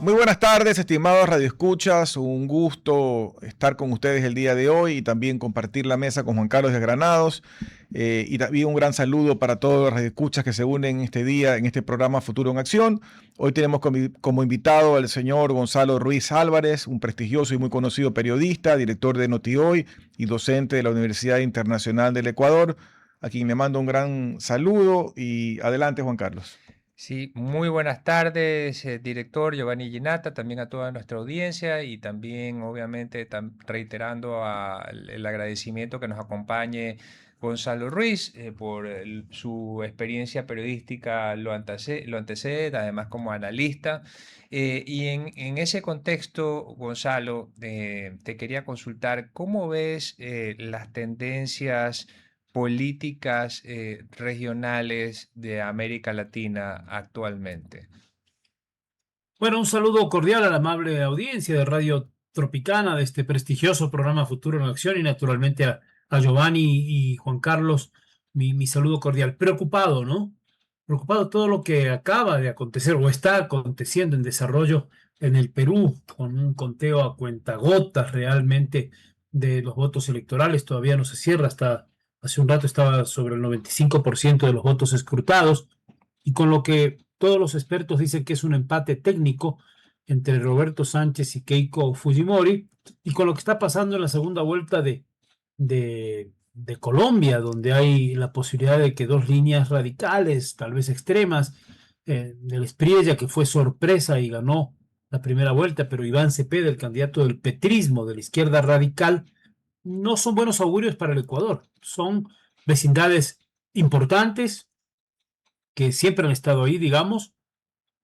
Muy buenas tardes, estimados radioescuchas. Un gusto estar con ustedes el día de hoy y también compartir la mesa con Juan Carlos de Granados. Y también un gran saludo para todos los radioescuchas que se unen este día en este programa Futuro en Acción. Hoy tenemos como invitado al señor Gonzalo Ruiz Álvarez, un prestigioso y muy conocido periodista, director de Notihoy y docente de la Universidad Internacional del Ecuador, a quien le mando un gran saludo. Y adelante, Juan Carlos. Sí, muy buenas tardes, director Giovanni Ginata, también a toda nuestra audiencia y también, obviamente, reiterando el agradecimiento que nos acompañe Gonzalo Ruiz por su experiencia periodística lo antecede, además como analista. Y en ese contexto, Gonzalo, te quería consultar, ¿cómo ves las tendencias políticas regionales de América Latina actualmente? Bueno, un saludo cordial a la amable audiencia de Radio Tropicana, de este prestigioso programa Futuro en Acción, y naturalmente a Giovanni y Juan Carlos, mi saludo cordial. Preocupado, ¿no? Preocupado todo lo que acaba de acontecer o está aconteciendo en desarrollo en el Perú, con un conteo a cuentagotas realmente de los votos electorales. Todavía no se cierra, hasta hace un rato estaba sobre el 95% de los votos escrutados, y con lo que todos los expertos dicen que es un empate técnico entre Roberto Sánchez y Keiko Fujimori, y con lo que está pasando en la segunda vuelta de Colombia, donde hay la posibilidad de que dos líneas radicales, tal vez extremas, del Espriella, que fue sorpresa y ganó la primera vuelta, pero Iván Cepeda, el candidato del petrismo, de la izquierda radical, no son buenos augurios para el Ecuador. Son vecindades importantes que siempre han estado ahí, digamos.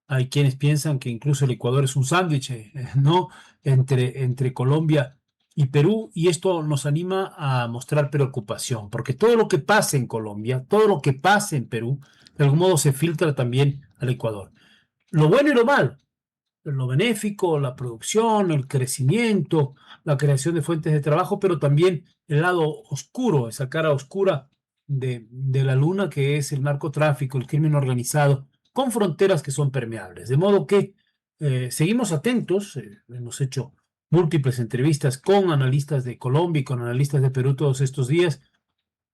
Hay quienes piensan que incluso el Ecuador es un sándwich, ¿no? Entre Colombia y Perú, y esto nos anima a mostrar preocupación, porque todo lo que pasa en Colombia, todo lo que pasa en Perú, de algún modo se filtra también al Ecuador. Lo bueno y lo malo, lo benéfico, la producción, el crecimiento, la creación de fuentes de trabajo, pero también el lado oscuro, esa cara oscura de la luna, que es el narcotráfico, el crimen organizado, con fronteras que son permeables. De modo que seguimos atentos, hemos hecho múltiples entrevistas con analistas de Colombia y con analistas de Perú todos estos días,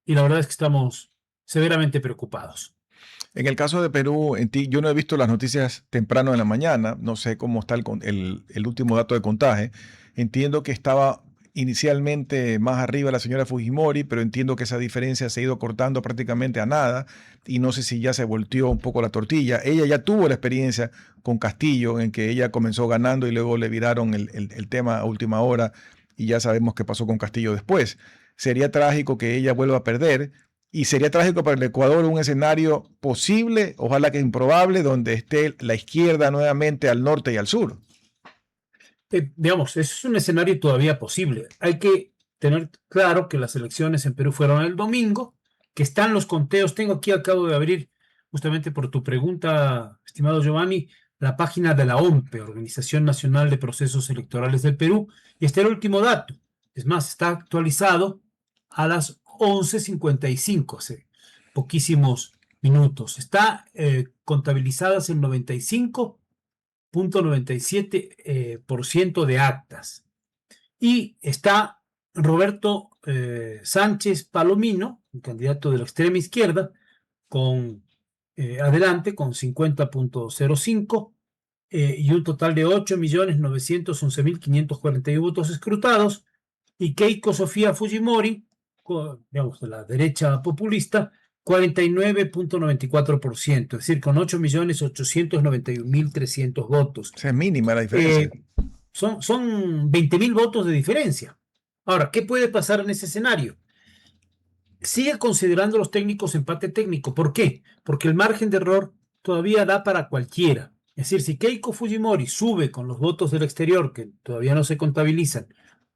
y la verdad es que estamos severamente preocupados. En el caso de Perú, yo no he visto las noticias temprano en la mañana, no sé cómo está el último dato de contaje. Entiendo que estaba inicialmente más arriba la señora Fujimori, pero entiendo que esa diferencia se ha ido cortando prácticamente a nada y no sé si ya se volteó un poco la tortilla. Ella ya tuvo la experiencia con Castillo, en que ella comenzó ganando y luego le viraron el tema a última hora y ya sabemos qué pasó con Castillo después. Sería trágico que ella vuelva a perder. Y sería trágico para el Ecuador un escenario posible, ojalá que improbable, donde esté la izquierda nuevamente al norte y al sur. Digamos, es un escenario todavía posible. Hay que tener claro que las elecciones en Perú fueron el domingo, que están los conteos. Tengo aquí, acabo de abrir, justamente por tu pregunta, estimado Giovanni, la página de la OMPE, Organización Nacional de Procesos Electorales del Perú, y está el último dato. Es más, está actualizado a las 11:55, hace poquísimos minutos. Está contabilizadas en 95,97% de actas. Y está Roberto Sánchez Palomino, el candidato de la extrema izquierda, con adelante con 50,05, y un total de 8.911.541 votos escrutados. Y Keiko Sofía Fujimori, digamos, de la derecha populista, 49,94%, es decir, con 8.891.300 votos. Esa es mínima la diferencia. Eh, son 20.000 votos de diferencia. Ahora, ¿qué puede pasar en ese escenario? Sigue considerando los técnicos empate técnico. ¿Por qué? Porque el margen de error todavía da para cualquiera. Es decir, si Keiko Fujimori sube con los votos del exterior, que todavía no se contabilizan,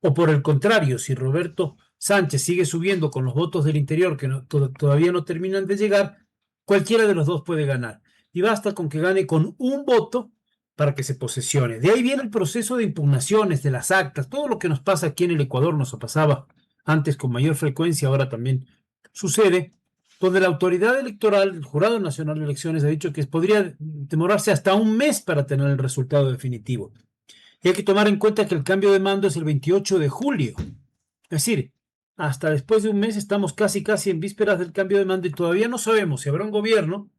o por el contrario, si Roberto Sánchez sigue subiendo con los votos del interior, que todavía no terminan de llegar, cualquiera de los dos puede ganar. Y basta con que gane con un voto para que se posesione. De ahí viene el proceso de impugnaciones de las actas. Todo lo que nos pasa aquí en el Ecuador nos pasaba antes con mayor frecuencia, ahora también sucede. donde la autoridad electoral, el Jurado Nacional de Elecciones, ha dicho que podría demorarse hasta un mes para tener el resultado definitivo. Y hay que tomar en cuenta que el cambio de mando es el 28 de julio. Es decir, hasta después de un mes estamos casi en vísperas del cambio de mando y todavía no sabemos si habrá un gobierno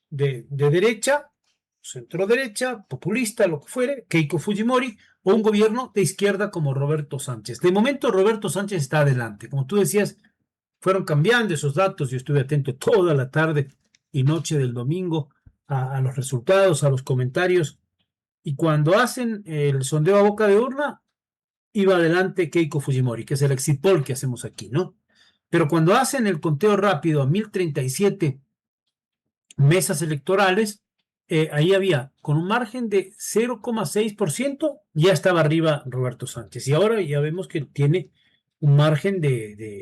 de derecha, centro derecha, populista, lo que fuere, Keiko Fujimori, o un gobierno de izquierda como Roberto Sánchez. De momento Roberto Sánchez está adelante. Como tú decías, fueron cambiando esos datos. Yo estuve atento toda la tarde y noche del domingo a los resultados, a los comentarios. Y cuando hacen el sondeo a boca de urna, iba adelante Keiko Fujimori, que es el exit poll que hacemos aquí, ¿no? Pero cuando hacen el conteo rápido a 1037 mesas electorales, ahí había, con un margen de 0,6%, ya estaba arriba Roberto Sánchez. Y ahora ya vemos que tiene un margen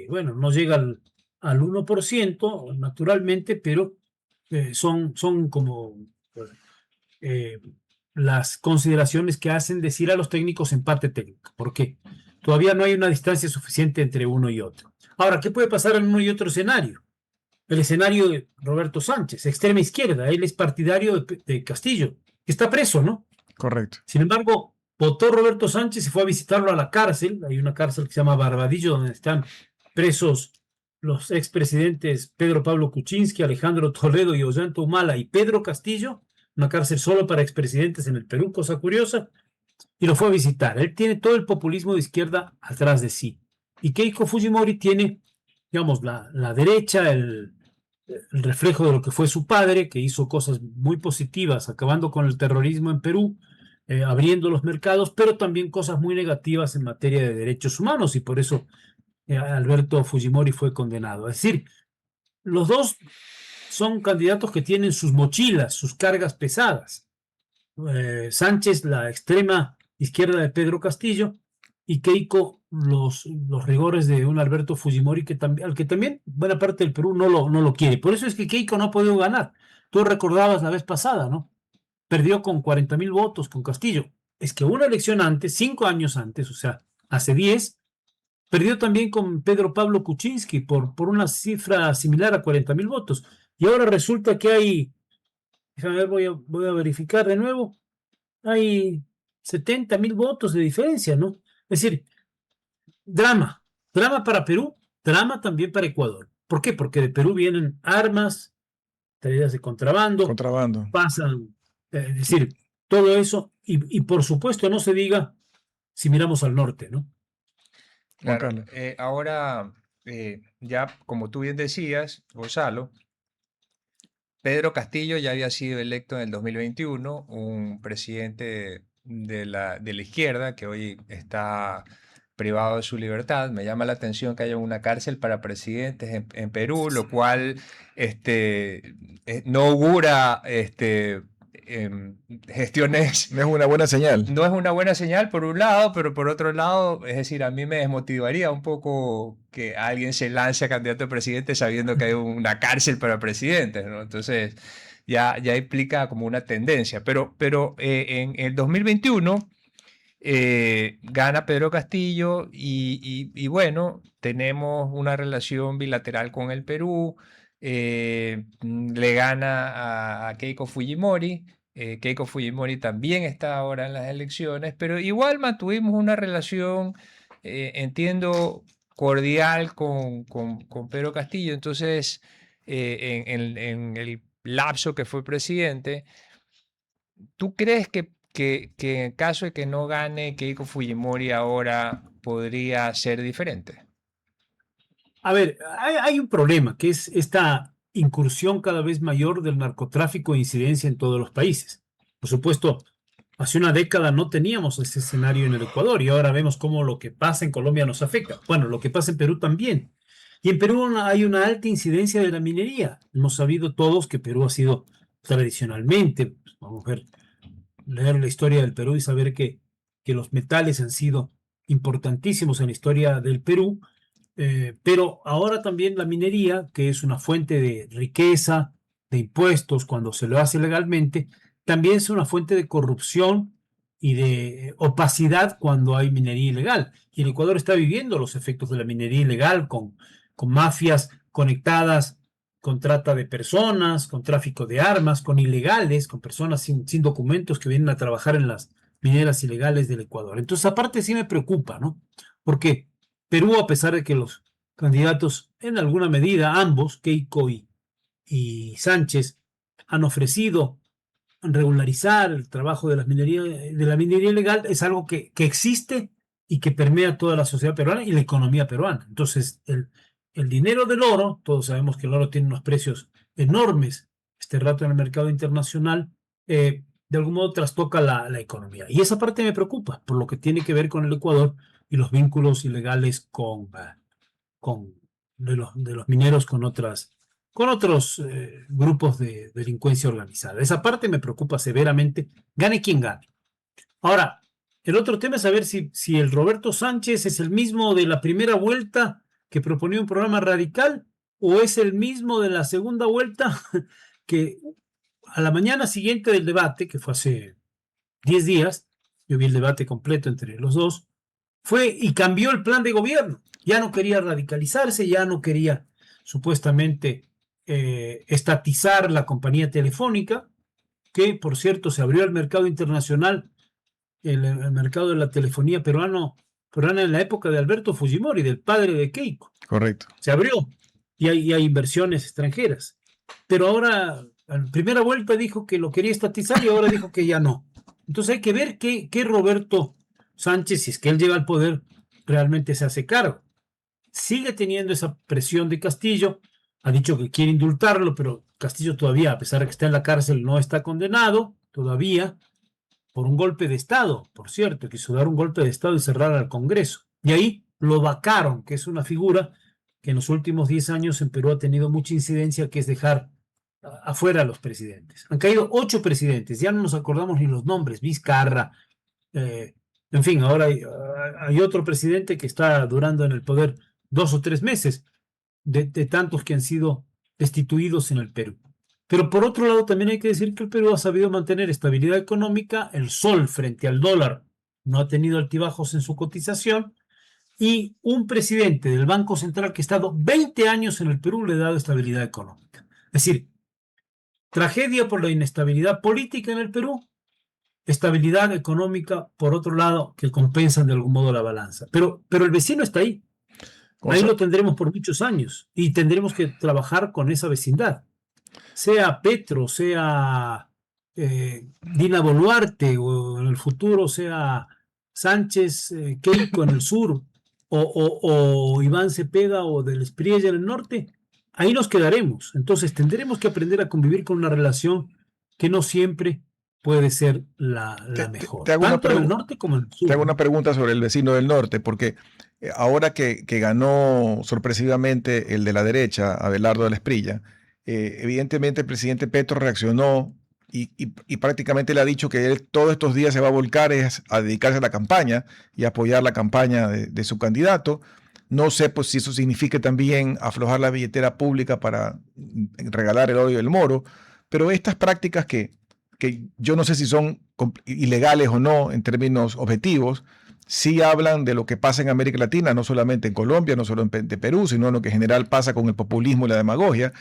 bueno, no llega al 1%, naturalmente, pero son como las consideraciones que hacen decir a los técnicos empate técnico, porque todavía no hay una distancia suficiente entre uno y otro. Ahora, ¿qué puede pasar en uno y otro escenario? El escenario de Roberto Sánchez, extrema izquierda, él es partidario de Castillo, que está preso, ¿no? Correcto. Sin embargo, votó Roberto Sánchez y fue a visitarlo a la cárcel. Hay una cárcel que se llama Barbadillo, donde están presos los expresidentes Pedro Pablo Kuczynski, Alejandro Toledo y Ollanta Humala y Pedro Castillo, una cárcel solo para expresidentes en el Perú, cosa curiosa, y lo fue a visitar. Él tiene todo el populismo de izquierda atrás de sí. Y Keiko Fujimori tiene, digamos, la derecha, el reflejo de lo que fue su padre, que hizo cosas muy positivas, acabando con el terrorismo en Perú, abriendo los mercados, pero también cosas muy negativas en materia de derechos humanos, y por eso Alberto Fujimori fue condenado. Es decir, los dos son candidatos que tienen sus mochilas, sus cargas pesadas. Sánchez, la extrema izquierda de Pedro Castillo, y Keiko, los rigores de un Alberto Fujimori al que también buena parte del Perú no lo quiere. Por eso es que Keiko no ha podido ganar. Tú recordabas la vez pasada, ¿no? Perdió con 40,000 votos con Castillo. Es que una elección antes, 5 años antes, o sea, hace 10, perdió también con Pedro Pablo Kuczynski por una cifra similar a 40,000 votos. Y ahora resulta que hay, déjame ver, voy a verificar de nuevo, hay 70,000 votos de diferencia, ¿no? Es decir, drama para Perú, drama también para Ecuador. ¿Por qué? Porque de Perú vienen armas, traídas de contrabando, pasan, es decir, todo eso, y por supuesto no se diga si miramos al norte, ¿no? Claro, ahora, ya como tú bien decías, Gonzalo, Pedro Castillo ya había sido electo en el 2021, un presidente de la izquierda que hoy está privado de su libertad. Me llama la atención que haya una cárcel para presidentes en Perú, lo cual no augura gestiones. No es una buena señal. No es una buena señal por un lado, pero por otro lado, es decir, a mí me desmotivaría un poco que alguien se lance a candidato a presidente sabiendo que hay una cárcel para presidentes, ¿no? Entonces ya implica como una tendencia. Pero en el 2021 gana Pedro Castillo y bueno, tenemos una relación bilateral con el Perú. Le gana a Keiko Fujimori. Keiko Fujimori también está ahora en las elecciones, pero igual mantuvimos una relación, entiendo, cordial con Pedro Castillo. Entonces, en el lapso que fue presidente, ¿tú crees que en caso de que no gane Keiko Fujimori ahora podría ser diferente? A ver, hay un problema, que es esta incursión cada vez mayor del narcotráfico e incidencia en todos los países. Por supuesto, hace una década no teníamos ese escenario en el Ecuador y ahora vemos cómo lo que pasa en Colombia nos afecta. Bueno, lo que pasa en Perú también. Y en Perú hay una alta incidencia de la minería. Hemos sabido todos que Perú ha sido tradicionalmente, vamos a ver, leer la historia del Perú y saber que los metales han sido importantísimos en la historia del Perú. Pero ahora también la minería, que es una fuente de riqueza, de impuestos cuando se lo hace legalmente, también es una fuente de corrupción y de opacidad cuando hay minería ilegal. Y el Ecuador está viviendo los efectos de la minería ilegal con mafias conectadas con trata de personas, con tráfico de armas, con ilegales, con personas sin documentos que vienen a trabajar en las mineras ilegales del Ecuador. Entonces, aparte sí me preocupa, ¿no? Porque Perú, a pesar de que los candidatos, en alguna medida, ambos, Keiko y Sánchez, han ofrecido regularizar el trabajo de la minería ilegal, es algo que existe y que permea toda la sociedad peruana y la economía peruana. Entonces, el dinero del oro, todos sabemos que el oro tiene unos precios enormes este rato en el mercado internacional, de algún modo trastoca la economía. Y esa parte me preocupa, por lo que tiene que ver con el Ecuador y los vínculos ilegales de los mineros con otros grupos de delincuencia organizada. Esa parte me preocupa severamente, gane quien gane. Ahora, el otro tema es saber si el Roberto Sánchez es el mismo de la primera vuelta que proponía un programa radical o es el mismo de la segunda vuelta que a la mañana siguiente del debate, que fue hace 10 días, yo vi el debate completo entre los dos, fue y cambió el plan de gobierno. Ya no quería radicalizarse, ya no quería supuestamente estatizar la compañía telefónica, que por cierto se abrió al mercado internacional, el mercado de la telefonía peruana en la época de Alberto Fujimori, del padre de Keiko. Correcto. Se abrió y hay inversiones extranjeras. Pero ahora, en primera vuelta dijo que lo quería estatizar y ahora dijo que ya no. Entonces hay que ver qué Roberto Sánchez, si es que él llega al poder, realmente se hace cargo. Sigue teniendo esa presión de Castillo, ha dicho que quiere indultarlo, pero Castillo todavía, a pesar de que está en la cárcel, no está condenado todavía por un golpe de Estado, por cierto, quiso dar un golpe de Estado y cerrar al Congreso. Y ahí lo vacaron, que es una figura que en los últimos 10 años en Perú ha tenido mucha incidencia, que es dejar afuera a los presidentes. Han caído 8 presidentes, ya no nos acordamos ni los nombres, Vizcarra, en fin, ahora hay otro presidente que está durando en el poder 2 o 3 meses, de tantos que han sido destituidos en el Perú. Pero por otro lado también hay que decir que el Perú ha sabido mantener estabilidad económica, el sol frente al dólar no ha tenido altibajos en su cotización, y un presidente del Banco Central que ha estado 20 años en el Perú le ha dado estabilidad económica. Es decir, tragedia por la inestabilidad política en el Perú, estabilidad económica, por otro lado, que compensan de algún modo la balanza. Pero el vecino está ahí. Ahí lo tendremos por muchos años y tendremos que trabajar con esa vecindad. Sea Petro, sea Dina Boluarte, o en el futuro sea Sánchez, Keiko en el sur, o Iván Cepeda o del Espriella en el norte, ahí nos quedaremos. Entonces tendremos que aprender a convivir con una relación que no siempre puede ser la mejor, tanto en el norte como en el sur. Te hago una pregunta sobre el vecino del norte, porque ahora que ganó sorpresivamente el de la derecha, Abelardo de la Espriella, evidentemente el presidente Petro reaccionó y prácticamente le ha dicho que él todos estos días se va a volcar a dedicarse a la campaña y apoyar la campaña de su candidato. No sé pues, si eso significa también aflojar la billetera pública para regalar el óleo del Moro, pero estas prácticas que yo no sé si son ilegales o no en términos objetivos, sí hablan de lo que pasa en América Latina, no solamente en Colombia, no solo de Perú, sino en lo que en general pasa con el populismo y la demagogia.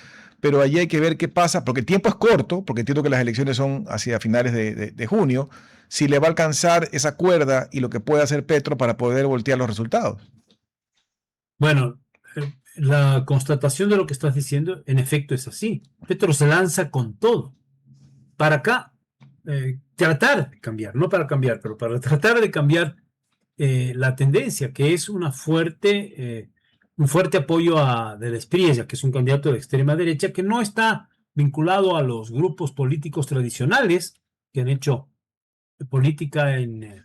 Pero allí hay que ver qué pasa, porque el tiempo es corto, porque entiendo que las elecciones son hacia finales de junio, si le va a alcanzar esa cuerda y lo que puede hacer Petro para poder voltear los resultados. Bueno, la constatación de lo que estás diciendo, en efecto, es así. Petro se lanza con todo. Para acá, tratar de cambiar, no para cambiar, pero para tratar de cambiar la tendencia, que es un fuerte apoyo de la Espriella, que es un candidato de extrema derecha, que no está vinculado a los grupos políticos tradicionales que han hecho política en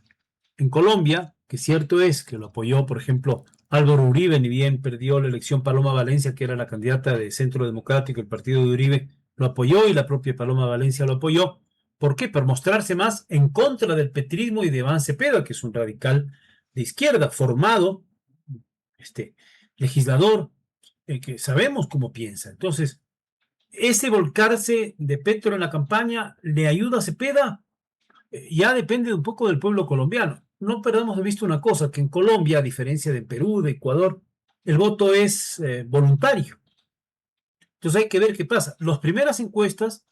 Colombia, que cierto es que lo apoyó, por ejemplo, Álvaro Uribe, ni bien perdió la elección Paloma Valencia, que era la candidata de Centro Democrático, el partido de Uribe lo apoyó y la propia Paloma Valencia lo apoyó. ¿Por qué? Por mostrarse más en contra del petrismo y de Iván Cepeda, que es un radical de izquierda, formado, legislador, que sabemos cómo piensa. Entonces, ese volcarse de Petro en la campaña le ayuda a Cepeda, ya depende un poco del pueblo colombiano. No perdamos de vista una cosa, que en Colombia, a diferencia de Perú, de Ecuador, el voto es voluntario. Entonces hay que ver qué pasa. Las primeras encuestas,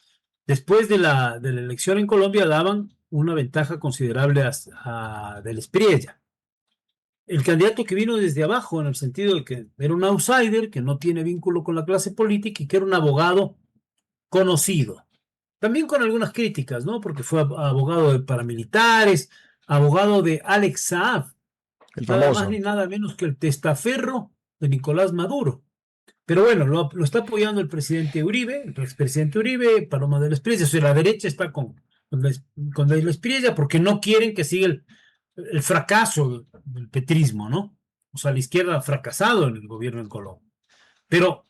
después de la elección en Colombia, daban una ventaja considerable del Espriella. El candidato que vino desde abajo, en el sentido de que era un outsider, que no tiene vínculo con la clase política y que era un abogado conocido. También con algunas críticas, ¿no? Porque fue abogado de paramilitares, abogado de Alex Saab, El nada más famoso. ni nada menos que el testaferro de Nicolás Maduro. Pero bueno, lo está apoyando el presidente Uribe, el expresidente Uribe, Paloma de la Espriella. O sea, la derecha está con la Espriella porque no quieren que siga el fracaso del petrismo, ¿no? O sea, la izquierda ha fracasado en el gobierno en Colombia. Pero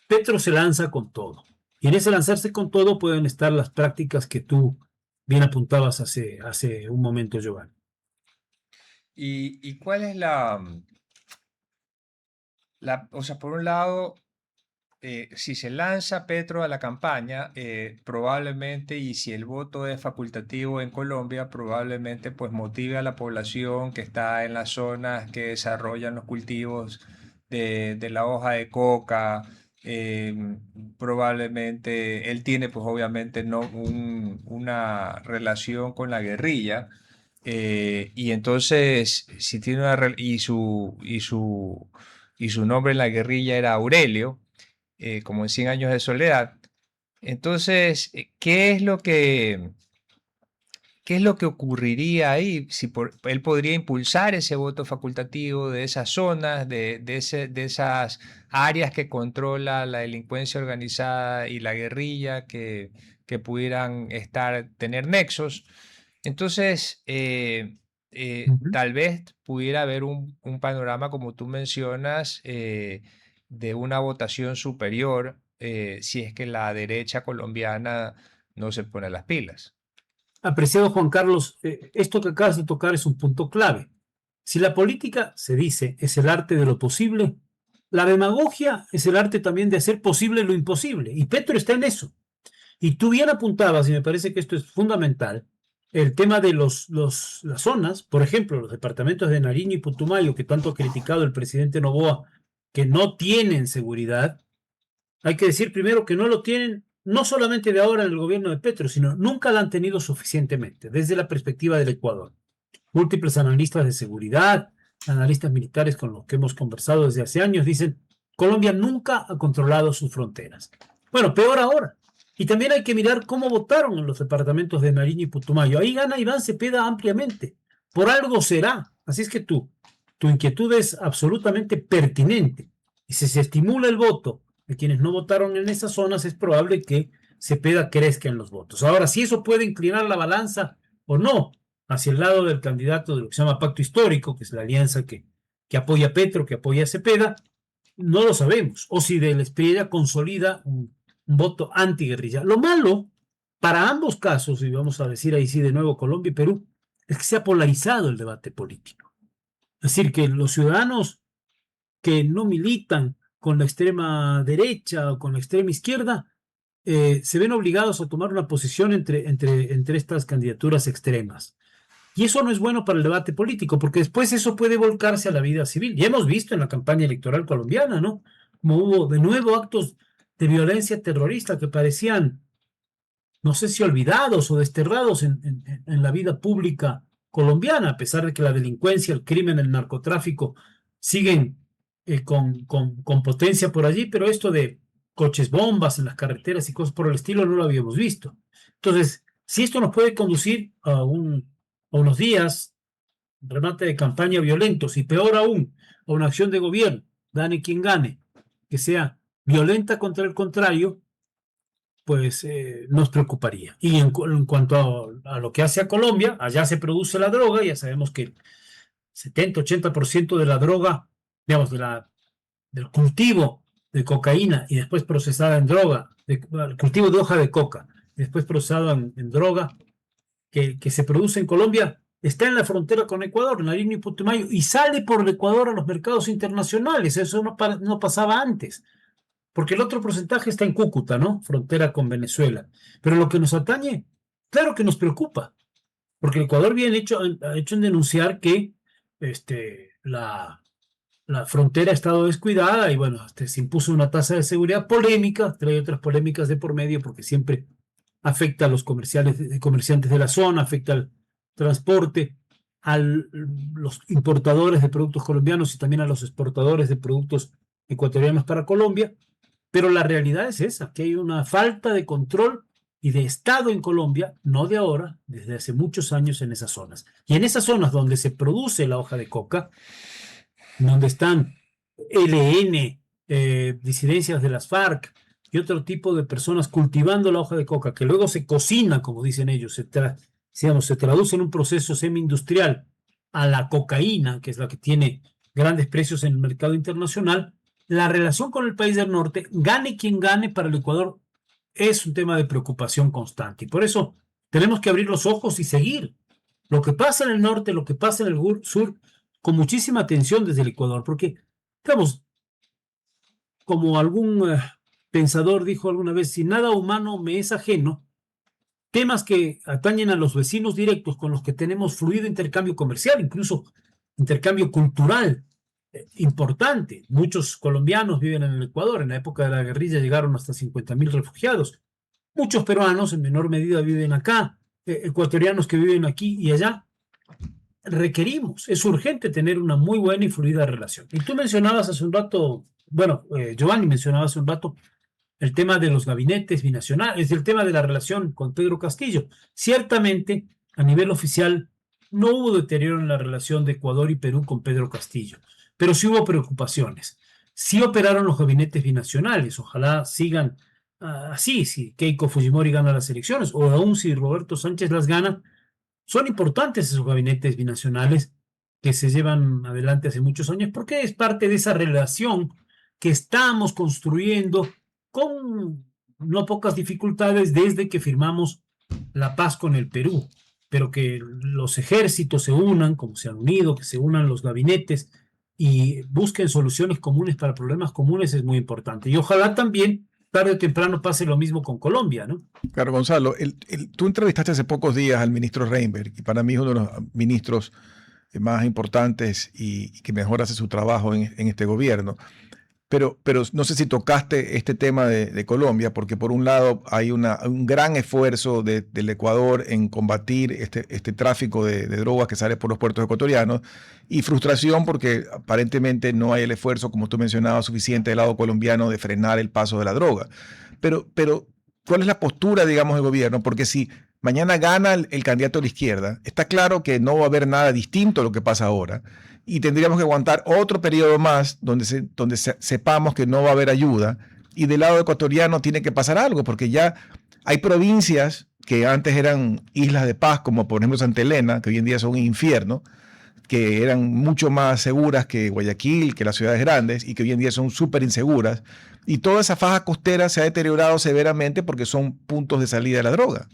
Petro se lanza con todo. Y en ese lanzarse con todo pueden estar las prácticas que tú bien apuntabas hace un momento, Giovanni. ¿Y cuál es o sea, por un lado, si se lanza Petro a la campaña, probablemente, y si el voto es facultativo en Colombia, probablemente pues motive a la población que está en las zonas que desarrollan los cultivos de la hoja de coca. Probablemente él tiene pues obviamente no una relación con la guerrilla. Y entonces, si tiene y su nombre en la guerrilla era Aurelio, como en Cien años de soledad. Entonces, qué es lo que ocurriría ahí? Si él podría impulsar ese voto facultativo de esas zonas, de esas áreas que controla la delincuencia organizada y la guerrilla que pudieran tener nexos. Entonces, Ujú. tal vez pudiera haber un panorama, como tú mencionas, de una votación superior, si es que la derecha colombiana no se pone las pilas. Apreciado Juan Carlos, esto que acabas de tocar es un punto clave. Si la política, se dice, es el arte de lo posible, la demagogia es el arte también de hacer posible lo imposible. Y Petro está en eso. Y tú bien apuntabas, y me parece que esto es fundamental, el tema de las zonas, por ejemplo, los departamentos de Nariño y Putumayo, que tanto ha criticado el presidente Noboa, que no tienen seguridad. Hay que decir primero que no lo tienen, no solamente de ahora en el gobierno de Petro, sino nunca la han tenido suficientemente, desde la perspectiva del Ecuador. Múltiples analistas de seguridad, analistas militares con los que hemos conversado desde hace años, dicen, Colombia nunca ha controlado sus fronteras. Bueno, peor ahora. Y también hay que mirar cómo votaron en los departamentos de Nariño y Putumayo. Ahí gana Iván Cepeda ampliamente. Por algo será. Así es que tu inquietud es absolutamente pertinente. Y si se estimula el voto de quienes no votaron en esas zonas, es probable que Cepeda crezca en los votos. Ahora, si eso puede inclinar la balanza o no, hacia el lado del candidato de lo que se llama pacto histórico, que es la alianza que apoya a Petro, que apoya a Cepeda, no lo sabemos. O si de la Espriella consolida un voto antiguerrilla. Lo malo para ambos casos, y vamos a decir ahí sí de nuevo Colombia y Perú, es que se ha polarizado el debate político. Es decir, que los ciudadanos que no militan con la extrema derecha o con la extrema izquierda se ven obligados a tomar una posición entre estas candidaturas extremas. Y eso no es bueno para el debate político, porque después eso puede volcarse a la vida civil. Ya hemos visto en la campaña electoral colombiana, ¿no? Como hubo de nuevo actos de violencia terrorista que parecían, no sé si olvidados o desterrados en la vida pública colombiana, a pesar de que la delincuencia, el crimen, el narcotráfico siguen con potencia por allí, pero esto de coches bombas en las carreteras y cosas por el estilo no lo habíamos visto. Entonces, si esto nos puede conducir a unos días, remate de campaña violentos y peor aún, a una acción de gobierno, gane quien gane, que sea violenta contra el contrario, pues nos preocuparía. Y en cuanto a lo que hace a Colombia, allá se produce la droga, ya sabemos que el 70-80% de la droga, digamos, del cultivo de cocaína y después procesada en droga, el cultivo de hoja de coca, después procesado en droga, que se produce en Colombia, está en la frontera con Ecuador, Nariño y Putumayo, y sale por el Ecuador a los mercados internacionales. Eso no pasaba antes, porque el otro porcentaje está en Cúcuta, ¿no? Frontera con Venezuela. Pero lo que nos atañe, claro que nos preocupa, porque el Ecuador bien ha hecho en denunciar que la la frontera ha estado descuidada y bueno, se impuso una tasa de seguridad polémica, trae otras polémicas de por medio porque siempre afecta a los comerciantes de la zona, afecta al transporte, a los importadores de productos colombianos y también a los exportadores de productos ecuatorianos para Colombia, pero la realidad es esa, que hay una falta de control y de Estado en Colombia, no de ahora, desde hace muchos años en esas zonas. Y en esas zonas donde se produce la hoja de coca, donde están ELN, disidencias de las FARC y otro tipo de personas cultivando la hoja de coca, que luego se cocina, como dicen ellos, se traduce en un proceso semi-industrial a la cocaína, que es la que tiene grandes precios en el mercado internacional. La relación con el país del norte, gane quien gane para el Ecuador, es un tema de preocupación constante. Y por eso tenemos que abrir los ojos y seguir lo que pasa en el norte, lo que pasa en el sur, con muchísima atención desde el Ecuador, porque, digamos, como algún pensador dijo alguna vez, si nada humano me es ajeno, temas que atañen a los vecinos directos con los que tenemos fluido intercambio comercial, incluso intercambio cultural importante. Muchos colombianos viven en el Ecuador, en la época de la guerrilla llegaron hasta 50.000 refugiados. Muchos peruanos en menor medida viven acá, ecuatorianos que viven aquí y allá. Requerimos, es urgente tener una muy buena y fluida relación. Y tú mencionabas hace un rato, bueno, Giovanni mencionaba hace un rato el tema de los gabinetes binacionales, el tema de la relación con Pedro Castillo. Ciertamente, a nivel oficial, no hubo deterioro en la relación de Ecuador y Perú con Pedro Castillo, pero sí hubo preocupaciones. Sí operaron los gabinetes binacionales, ojalá sigan así, si Keiko Fujimori gana las elecciones, o aún si Roberto Sánchez las gana. Son importantes esos gabinetes binacionales que se llevan adelante hace muchos años, porque es parte de esa relación que estamos construyendo con no pocas dificultades desde que firmamos la paz con el Perú, pero que los ejércitos se unan, como se han unido, que se unan los gabinetes y busquen soluciones comunes para problemas comunes es muy importante. Y ojalá también, tarde o temprano, pase lo mismo con Colombia, ¿no? Claro, Gonzalo, tú entrevistaste hace pocos días al ministro Reinberg, y para mí es uno de los ministros más importantes y que mejor hace su trabajo en este gobierno. Pero no sé si tocaste este tema de Colombia, porque por un lado hay un gran esfuerzo del Ecuador en combatir este tráfico de drogas que sale por los puertos ecuatorianos, y frustración porque aparentemente no hay el esfuerzo, como tú mencionabas, suficiente del lado colombiano de frenar el paso de la droga. Pero ¿cuál es la postura, digamos, del gobierno? Porque si mañana gana el candidato de la izquierda, está claro que no va a haber nada distinto a lo que pasa ahora, y tendríamos que aguantar otro periodo más donde sepamos que no va a haber ayuda, y del lado ecuatoriano tiene que pasar algo, porque ya hay provincias que antes eran islas de paz, como por ejemplo Santa Elena, que hoy en día son un infierno, que eran mucho más seguras que Guayaquil, que las ciudades grandes, y que hoy en día son súper inseguras. Y toda esa faja costera se ha deteriorado severamente porque son puntos de salida de la droga.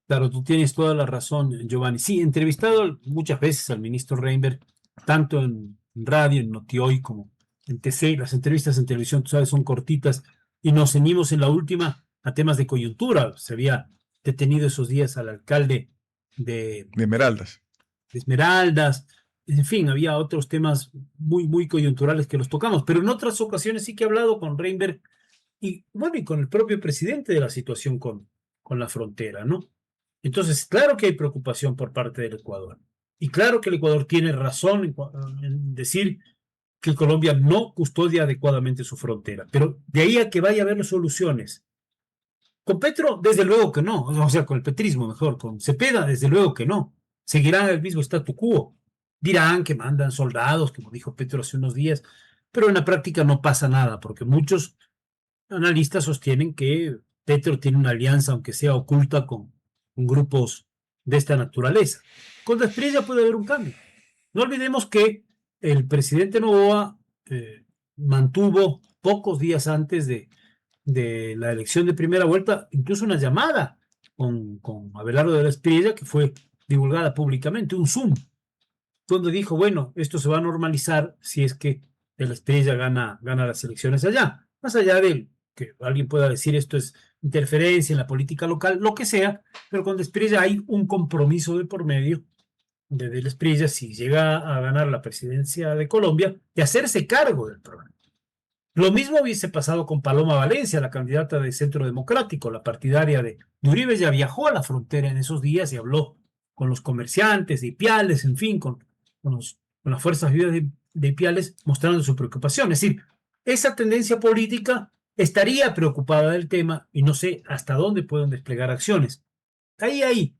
Claro, tú tienes toda la razón, Giovanni. Sí, he entrevistado muchas veces al ministro Reinberg, tanto en radio, en Notioy, como en TC. Las entrevistas en televisión, tú sabes, son cortitas y nos ceñimos en la última a temas de coyuntura. Se había detenido esos días al alcalde de Esmeraldas. Esmeraldas. En fin, había otros temas muy, muy coyunturales que los tocamos, pero en otras ocasiones sí que he hablado con Reinberg y, bueno, y con el propio presidente de la situación con la frontera, ¿no? Entonces, claro que hay preocupación por parte del Ecuador. Y claro que el Ecuador tiene razón en decir que Colombia no custodia adecuadamente su frontera. Pero de ahí a que vaya a haber soluciones. Con Petro, desde luego que no. O sea, con el petrismo mejor. Con Cepeda, desde luego que no. Seguirán el mismo statu quo. Dirán que mandan soldados, como dijo Petro hace unos días. Pero en la práctica no pasa nada, porque muchos analistas sostienen que Petro tiene una alianza, aunque sea oculta, con grupos de esta naturaleza. Con la Espriella puede haber un cambio. No olvidemos que el presidente Noboa mantuvo pocos días antes de la elección de primera vuelta incluso una llamada con Abelardo de la Espriella que fue divulgada públicamente, un Zoom, donde dijo, bueno, esto se va a normalizar si es que de la Espriella gana las elecciones allá. Más allá de que alguien pueda decir esto es interferencia en la política local, lo que sea, pero con Espriella hay un compromiso de por medio Del Espriella, si llega a ganar la presidencia de Colombia, de hacerse cargo del problema. Lo mismo hubiese pasado con Paloma Valencia, la candidata de Centro Democrático, la partidaria de Uribe. Ya viajó a la frontera en esos días y habló con los comerciantes de Ipiales, en fin, con las fuerzas vivas de Ipiales, mostrando su preocupación. Es decir, esa tendencia política estaría preocupada del tema y no sé hasta dónde pueden desplegar acciones. Ahí hay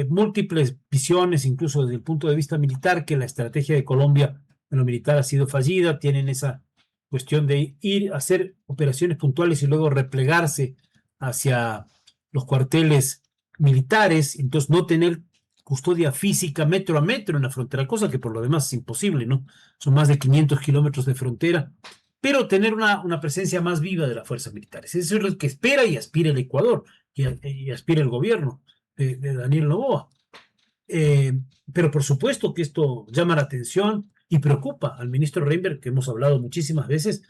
múltiples visiones, incluso desde el punto de vista militar, que la estrategia de Colombia en lo militar ha sido fallida. Tienen esa cuestión de ir a hacer operaciones puntuales y luego replegarse hacia los cuarteles militares, entonces no tener custodia física metro a metro en la frontera, cosa que por lo demás es imposible, ¿no? Son más de 500 kilómetros de frontera, pero tener una presencia más viva de las fuerzas militares. Eso es lo que espera y aspira el Ecuador y aspira el gobierno de Daniel Noboa. Pero por supuesto que esto llama la atención y preocupa al ministro Reinberg, que hemos hablado muchísimas veces.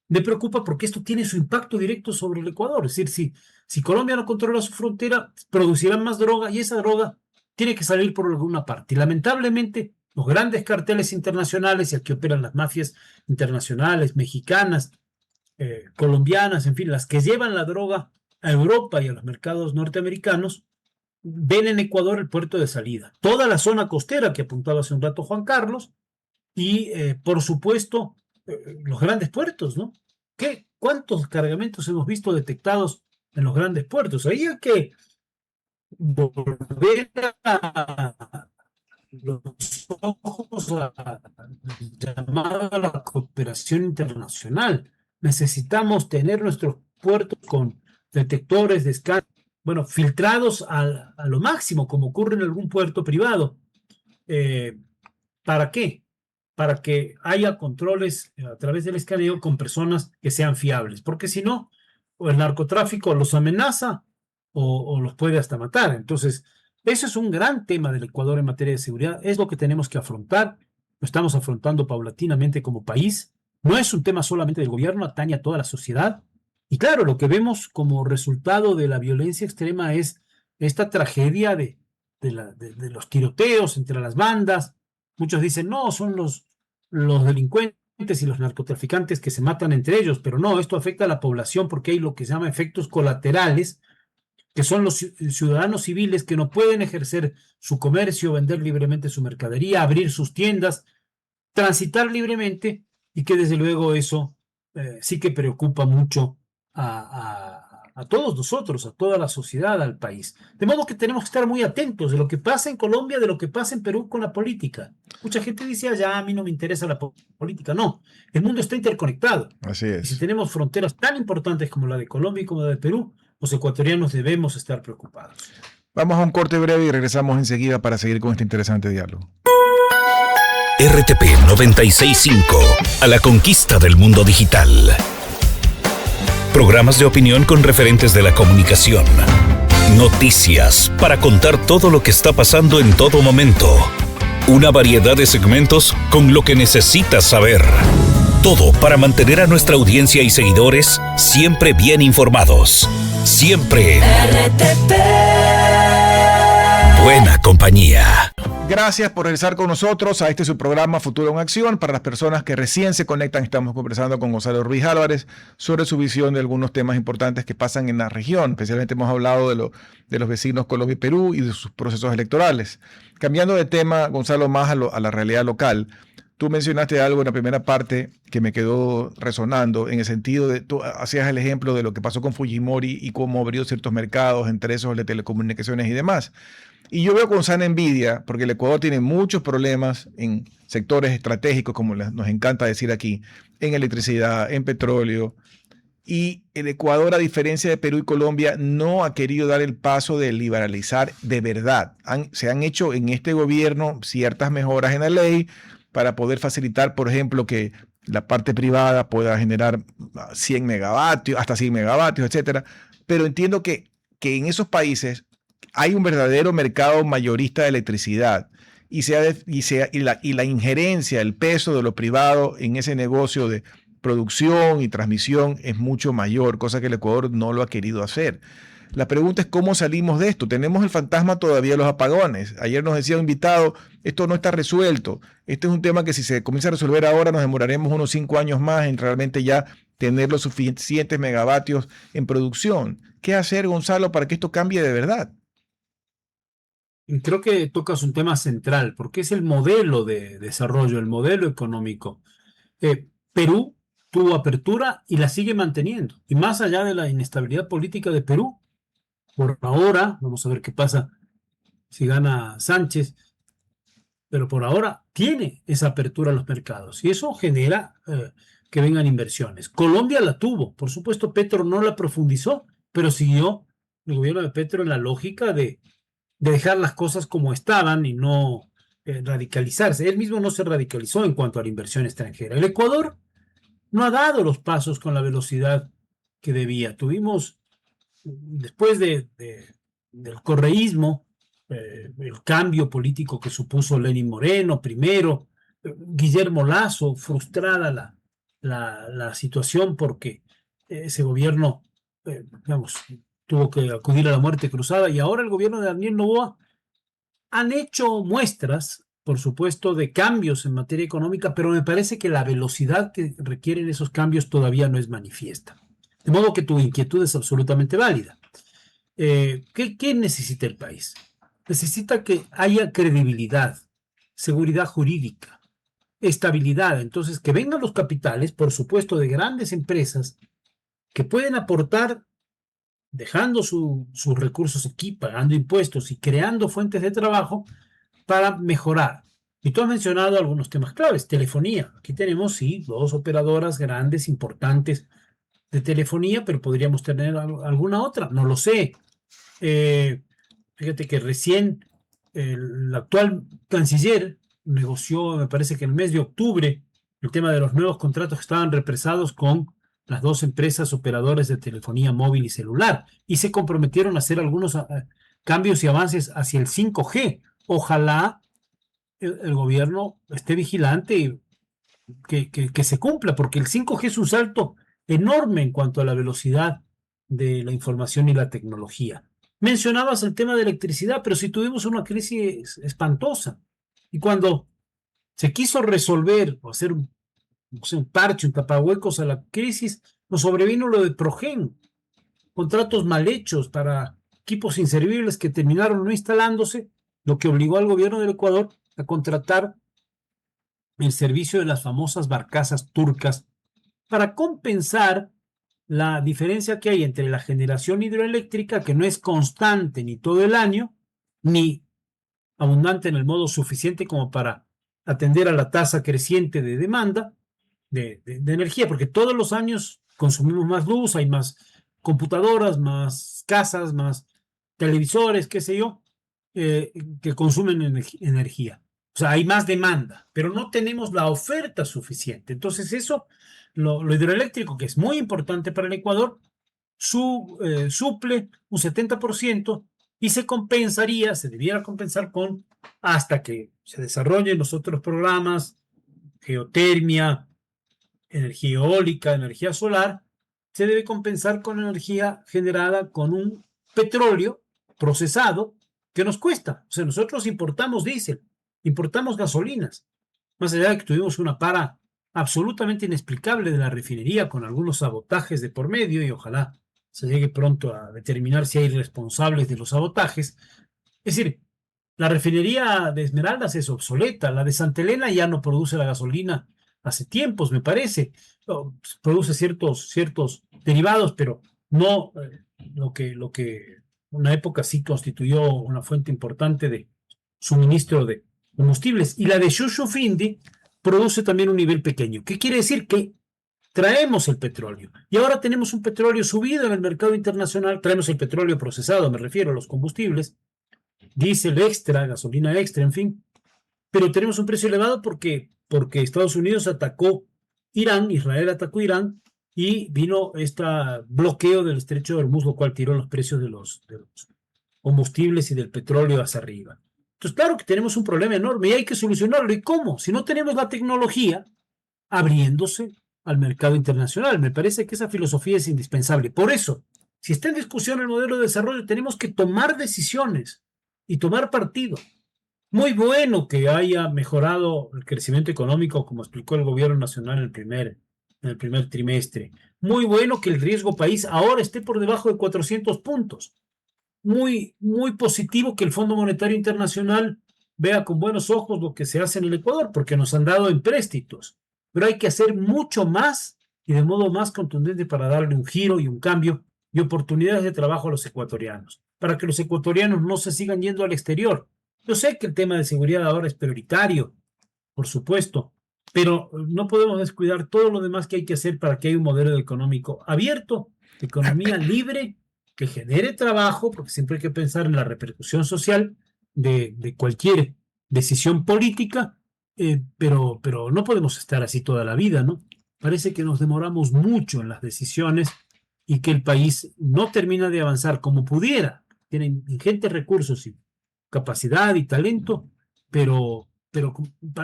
Me preocupa porque esto tiene su impacto directo sobre el Ecuador. Es decir, si Colombia no controla su frontera, producirán más droga y esa droga tiene que salir por alguna parte. Y lamentablemente, los grandes carteles internacionales, y aquí operan las mafias internacionales, mexicanas, colombianas, en fin, las que llevan la droga a Europa y a los mercados norteamericanos, ven en Ecuador el puerto de salida. Toda la zona costera que apuntaba hace un rato Juan Carlos y, por supuesto, los grandes puertos, ¿no? ¿Cuántos cargamentos hemos visto detectados en los grandes puertos? Ahí hay que volver a los ojos a llamar a la cooperación internacional. Necesitamos tener nuestros puertos con detectores de escáner, bueno, filtrados a lo máximo, como ocurre en algún puerto privado. ¿Para qué? Para que haya controles a través del escaneo con personas que sean fiables, porque si no, o el narcotráfico los amenaza o los puede hasta matar. Entonces, eso es un gran tema del Ecuador en materia de seguridad, es lo que tenemos que afrontar, lo estamos afrontando paulatinamente como país, no es un tema solamente del gobierno, atañe a toda la sociedad. Y claro, lo que vemos como resultado de la violencia extrema es esta tragedia de los tiroteos entre las bandas. Muchos dicen, no, son los delincuentes y los narcotraficantes que se matan entre ellos, pero no, esto afecta a la población porque hay lo que se llama efectos colaterales, que son los ciudadanos civiles que no pueden ejercer su comercio, vender libremente su mercadería, abrir sus tiendas, transitar libremente, y que desde luego eso sí que preocupa mucho a todos nosotros, a toda la sociedad, al país. De modo que tenemos que estar muy atentos de lo que pasa en Colombia, de lo que pasa en Perú con la política. Mucha gente dice, ya a mí no me interesa la política. No, el mundo está interconectado. Así Y si es. tenemos fronteras tan importantes como la de Colombia y como la de Perú, los ecuatorianos debemos estar preocupados. Vamos a un corte breve y regresamos enseguida para seguir con este interesante diálogo. RTP 96.5, a la conquista del mundo digital. Programas de opinión con referentes de la comunicación. Noticias para contar todo lo que está pasando en todo momento. Una variedad de segmentos con lo que necesitas saber. Todo para mantener a nuestra audiencia y seguidores siempre bien informados. Siempre RTP. Buena compañía. Gracias por regresar con nosotros a este su programa Futuro en Acción. Para las personas que recién se conectan, estamos conversando con Gonzalo Ruiz Álvarez sobre su visión de algunos temas importantes que pasan en la región. Especialmente hemos hablado de los vecinos Colombia y Perú y de sus procesos electorales. Cambiando de tema, Gonzalo, más a la realidad local. Tú mencionaste algo en la primera parte que me quedó resonando, en el sentido de, tú hacías el ejemplo de lo que pasó con Fujimori y cómo abrió ciertos mercados, entre esos el de telecomunicaciones y demás. Y yo veo con sana envidia, porque el Ecuador tiene muchos problemas en sectores estratégicos, como nos encanta decir aquí, en electricidad, en petróleo. Y el Ecuador, a diferencia de Perú y Colombia, no ha querido dar el paso de liberalizar de verdad. Se han hecho en este gobierno ciertas mejoras en la ley para poder facilitar, por ejemplo, que la parte privada pueda generar 100 megavatios, hasta 100 megavatios, etcétera. Pero entiendo que en esos países hay un verdadero mercado mayorista de electricidad y la injerencia, el peso de lo privado en ese negocio de producción y transmisión es mucho mayor, cosa que el Ecuador no lo ha querido hacer. La pregunta es cómo salimos de esto. Tenemos el fantasma todavía de los apagones. Ayer nos decía un invitado, esto no está resuelto. Este es un tema que si se comienza a resolver ahora nos demoraremos unos 5 años más en realmente ya tener los suficientes megavatios en producción. ¿Qué hacer, Gonzalo, para que esto cambie de verdad? Creo que tocas un tema central, porque es el modelo de desarrollo, el modelo económico. Perú tuvo apertura y la sigue manteniendo. Y más allá de la inestabilidad política de Perú, por ahora, vamos a ver qué pasa si gana Sánchez, pero por ahora tiene esa apertura a los mercados y eso genera que vengan inversiones. Colombia la tuvo, por supuesto Petro no la profundizó, pero siguió el gobierno de Petro en la lógica de dejar las cosas como estaban y no radicalizarse. Él mismo no se radicalizó en cuanto a la inversión extranjera. El Ecuador no ha dado los pasos con la velocidad que debía. Tuvimos, después del correísmo, el cambio político que supuso Lenín Moreno primero, Guillermo Lasso, frustrada la situación porque ese gobierno, digamos, tuvo que acudir a la muerte cruzada, y ahora el gobierno de Daniel Noboa han hecho muestras, por supuesto, de cambios en materia económica, pero me parece que la velocidad que requieren esos cambios todavía no es manifiesta. De modo que tu inquietud es absolutamente válida. ¿Qué necesita el país? Necesita que haya credibilidad, seguridad jurídica, estabilidad. Entonces, que vengan los capitales, por supuesto, de grandes empresas que pueden aportar dejando sus recursos aquí, pagando impuestos y creando fuentes de trabajo para mejorar. Y tú has mencionado algunos temas claves. Telefonía. Aquí tenemos, sí, 2 operadoras grandes, importantes de telefonía, pero podríamos tener alguna otra, no lo sé. Fíjate que recién el actual canciller negoció, me parece que en el mes de octubre, el tema de los nuevos contratos que estaban represados con las 2 empresas operadoras de telefonía móvil y celular, y se comprometieron a hacer algunos cambios y avances hacia el 5G. Ojalá el gobierno esté vigilante y que se cumpla, porque el 5G es un salto enorme en cuanto a la velocidad de la información y la tecnología. Mencionabas el tema de electricidad, pero si tuvimos una crisis espantosa, y cuando se quiso resolver o hacer un parche, un tapahuecos a la crisis, nos sobrevino lo de Progen, contratos mal hechos para equipos inservibles que terminaron no instalándose, lo que obligó al gobierno del Ecuador a contratar el servicio de las famosas barcazas turcas para compensar la diferencia que hay entre la generación hidroeléctrica, que no es constante ni todo el año, ni abundante en el modo suficiente como para atender a la tasa creciente de demanda de energía, porque todos los años consumimos más luz, hay más computadoras, más casas, más televisores, qué sé yo, que consumen energía. O sea, hay más demanda, pero no tenemos la oferta suficiente. Entonces eso, lo hidroeléctrico, que es muy importante para el Ecuador, suple un 70% y se compensaría, se debiera compensar con, hasta que se desarrollen los otros programas, geotermia, energía eólica, energía solar, se debe compensar con energía generada con un petróleo procesado que nos cuesta. O sea, nosotros importamos diésel, importamos gasolinas, más allá de que tuvimos una para absolutamente inexplicable de la refinería con algunos sabotajes de por medio, y ojalá se llegue pronto a determinar si hay responsables de los sabotajes. Es decir, la refinería de Esmeraldas es obsoleta, la de Santa Elena ya no produce la gasolina hace tiempos, me parece. Produce ciertos derivados, pero no lo que una época sí constituyó una fuente importante de suministro de combustibles. Y la de Shushufindi produce también un nivel pequeño. ¿Qué quiere decir? Que traemos el petróleo. Y ahora tenemos un petróleo subido en el mercado internacional. Traemos el petróleo procesado, me refiero a los combustibles, diésel extra, gasolina extra, en fin. Pero tenemos un precio elevado porque Estados Unidos atacó Irán, Israel atacó Irán, y vino este bloqueo del estrecho de Hormuz, lo cual tiró los precios de los combustibles y del petróleo hacia arriba. Entonces, claro que tenemos un problema enorme y hay que solucionarlo. ¿Y cómo? Si no tenemos la tecnología abriéndose al mercado internacional. Me parece que esa filosofía es indispensable. Por eso, Si está en discusión el modelo de desarrollo, tenemos que tomar decisiones y tomar partido. Muy bueno que haya mejorado el crecimiento económico, como explicó el gobierno nacional en el primer trimestre. Muy bueno que el riesgo país ahora esté por debajo de 400 puntos. Muy positivo que el Fondo Monetario Internacional vea con buenos ojos lo que se hace en el Ecuador, porque nos han dado empréstitos. Pero hay que hacer mucho más y de modo más contundente para darle un giro y un cambio y oportunidades de trabajo a los ecuatorianos, para que los ecuatorianos no se sigan yendo al exterior. Yo sé que el tema de seguridad ahora es prioritario, por supuesto, pero no podemos descuidar todo lo demás que hay que hacer para que haya un modelo económico abierto, economía libre, que genere trabajo, porque siempre hay que pensar en la repercusión social de cualquier decisión política, pero no podemos estar así toda la vida, ¿no? Parece que nos demoramos mucho en las decisiones y que el país no termina de avanzar como pudiera. Tiene ingentes recursos y capacidad y talento, pero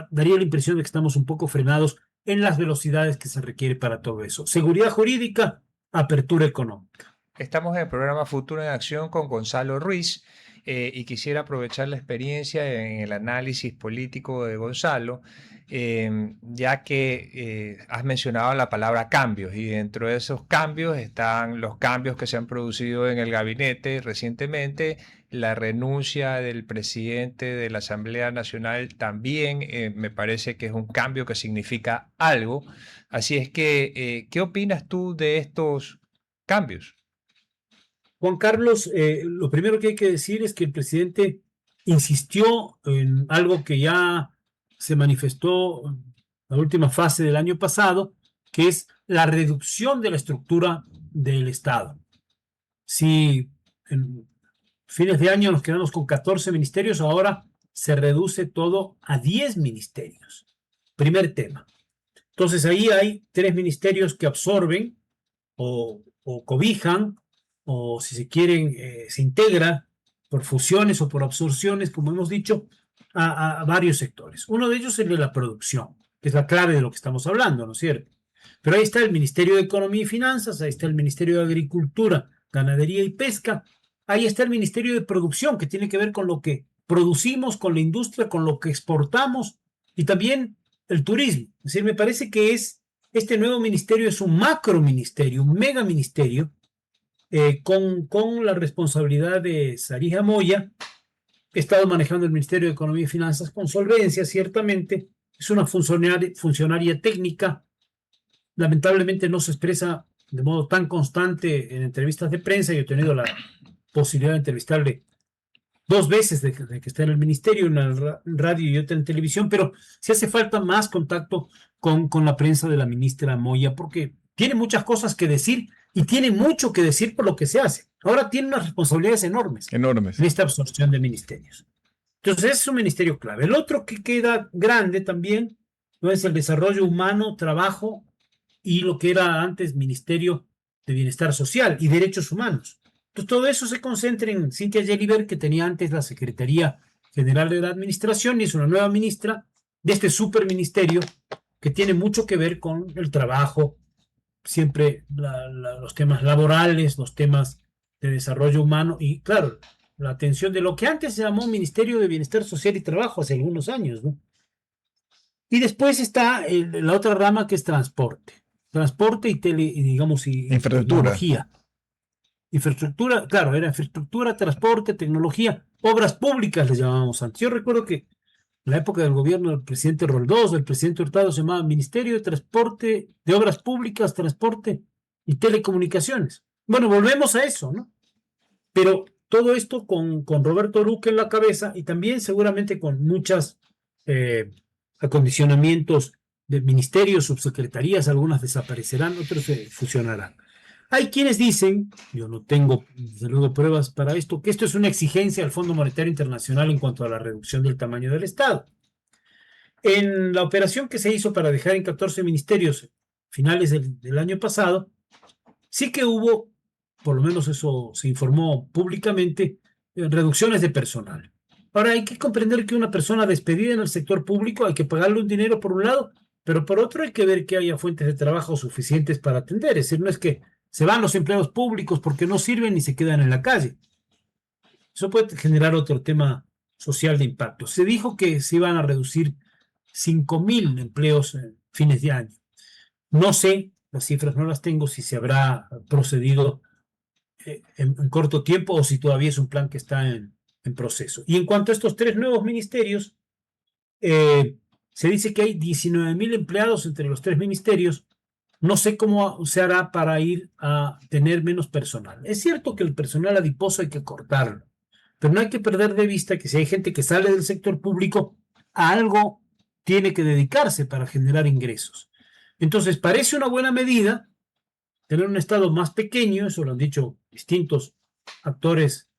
daría la impresión de que estamos un poco frenados en las velocidades que se requiere para todo eso. Seguridad jurídica, apertura económica. Estamos en el programa Futuro en Acción con Gonzalo Ruiz y quisiera aprovechar la experiencia en el análisis político de Gonzalo, ya que has mencionado la palabra cambios y dentro de esos cambios están los cambios que se han producido en el gabinete recientemente, la renuncia del presidente de la Asamblea Nacional también me parece que es un cambio que significa algo. Así es que, ¿qué opinas tú de estos cambios? Juan Carlos, lo primero que hay que decir es que el presidente insistió en algo que ya se manifestó en la última fase del año pasado, que es la reducción de la estructura del Estado. Si en fines de año nos quedamos con 14 ministerios, ahora se reduce todo a 10 ministerios. Primer tema. Entonces ahí hay 3 ministerios que absorben o cobijan, o si se quieren, se integra por fusiones o por absorciones, como hemos dicho, a varios sectores. Uno de ellos es el de la producción, que es la clave de lo que estamos hablando, ¿no es cierto? Pero ahí está el Ministerio de Economía y Finanzas, ahí está el Ministerio de Agricultura, Ganadería y Pesca, ahí está el Ministerio de Producción, que tiene que ver con lo que producimos, con la industria, con lo que exportamos, y también el turismo. Es decir, me parece que este nuevo ministerio es un macro ministerio, un mega ministerio, con la responsabilidad de Sarija Moya. He estado manejando el Ministerio de Economía y Finanzas con solvencia, ciertamente. Es una funcionaria técnica. Lamentablemente no se expresa de modo tan constante en entrevistas de prensa. Yo he tenido la posibilidad de entrevistarle 2 veces de que está en el ministerio, en la radio y otra en televisión, pero sí hace falta más contacto con la prensa de la ministra Moya, porque tiene muchas cosas que decir y tiene mucho que decir por lo que se hace. Ahora tiene unas responsabilidades enormes en esta absorción de ministerios. Entonces, es un ministerio clave. El otro que queda grande también no es el desarrollo humano, trabajo y lo que era antes Ministerio de Bienestar Social y Derechos Humanos. Entonces, todo eso se concentra en Cynthia Gelliver, que tenía antes la Secretaría General de la Administración y es una nueva ministra de este superministerio que tiene mucho que ver con el trabajo, siempre los temas laborales, los temas de desarrollo humano y, claro, la atención de lo que antes se llamó Ministerio de Bienestar Social y Trabajo hace algunos años, ¿no? Y después está la otra rama que es transporte y tecnología. Infraestructura, claro, era infraestructura, transporte, tecnología, obras públicas les llamábamos antes. Yo recuerdo que en la época del gobierno del presidente Roldós, del presidente Hurtado, se llamaba Ministerio de Transporte, de Obras Públicas, Transporte y Telecomunicaciones. Bueno, volvemos a eso, ¿no? Pero todo esto con Roberto Luque en la cabeza y también seguramente con muchos acondicionamientos de ministerios, subsecretarías, algunas desaparecerán, otros se fusionarán. Hay quienes dicen, yo no tengo desde luego pruebas para esto, que esto es una exigencia al Fondo Monetario Internacional en cuanto a la reducción del tamaño del Estado. En la operación que se hizo para dejar en 14 ministerios finales del año pasado, sí que hubo, por lo menos eso se informó públicamente, reducciones de personal. Ahora hay que comprender que una persona despedida en el sector público hay que pagarle un dinero por un lado, pero por otro hay que ver que haya fuentes de trabajo suficientes para atender. Es decir, no es que se van los empleados públicos porque no sirven y se quedan en la calle. Eso puede generar otro tema social de impacto. Se dijo que se iban a reducir 5.000 empleos en fines de año. No sé, las cifras no las tengo, si se habrá procedido en corto tiempo o si todavía es un plan que está en proceso. Y en cuanto a estos 3 nuevos ministerios, se dice que hay 19.000 empleados entre los 3 ministerios. No sé cómo se hará para ir a tener menos personal. Es cierto que el personal adiposo hay que cortarlo, pero no hay que perder de vista que si hay gente que sale del sector público, a algo tiene que dedicarse para generar ingresos. Entonces, parece una buena medida tener un Estado más pequeño, eso lo han dicho distintos actores,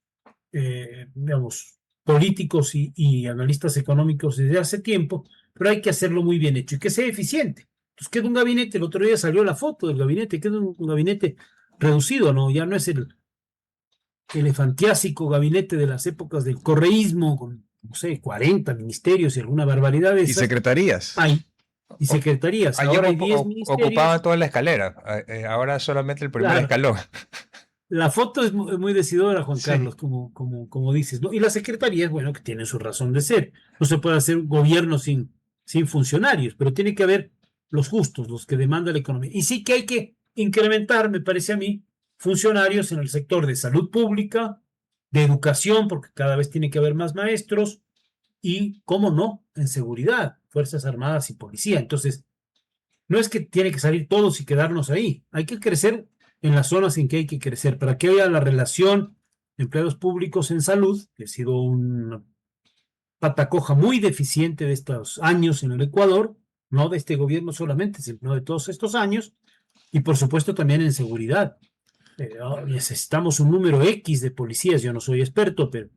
digamos, políticos y analistas económicos desde hace tiempo, pero hay que hacerlo muy bien hecho y que sea eficiente. Entonces queda un gabinete, el otro día salió la foto del gabinete, queda un gabinete reducido, ¿no? Ya no es el elefantiásico gabinete de las épocas del correísmo, con, no sé, 40 ministerios y alguna barbaridad de Y esas. secretarías. Y secretarías. Ayer Ahora hay 10 ministerios. ocupaban toda la escalera, ahora solamente el primer Claro. escalón. La foto es muy decidora, Juan Sí. Carlos, como dices, ¿no? Y las secretarías, bueno, que tienen su razón de ser. No se puede hacer un gobierno sin funcionarios, pero tiene que haber los justos, los que demanda la economía. Y sí que hay que incrementar, me parece a mí, funcionarios en el sector de salud pública, de educación, porque cada vez tiene que haber más maestros, y, cómo no, en seguridad, Fuerzas Armadas y Policía. Entonces, no es que tiene que salir todos y quedarnos ahí. Hay que crecer en las zonas en que hay que crecer, para que haya la relación de empleados públicos en salud, que ha sido una pata coja muy deficiente de estos años en el Ecuador, no de este gobierno solamente, sino de todos estos años, y por supuesto también en seguridad. Necesitamos un número X de policías, yo no soy experto, pero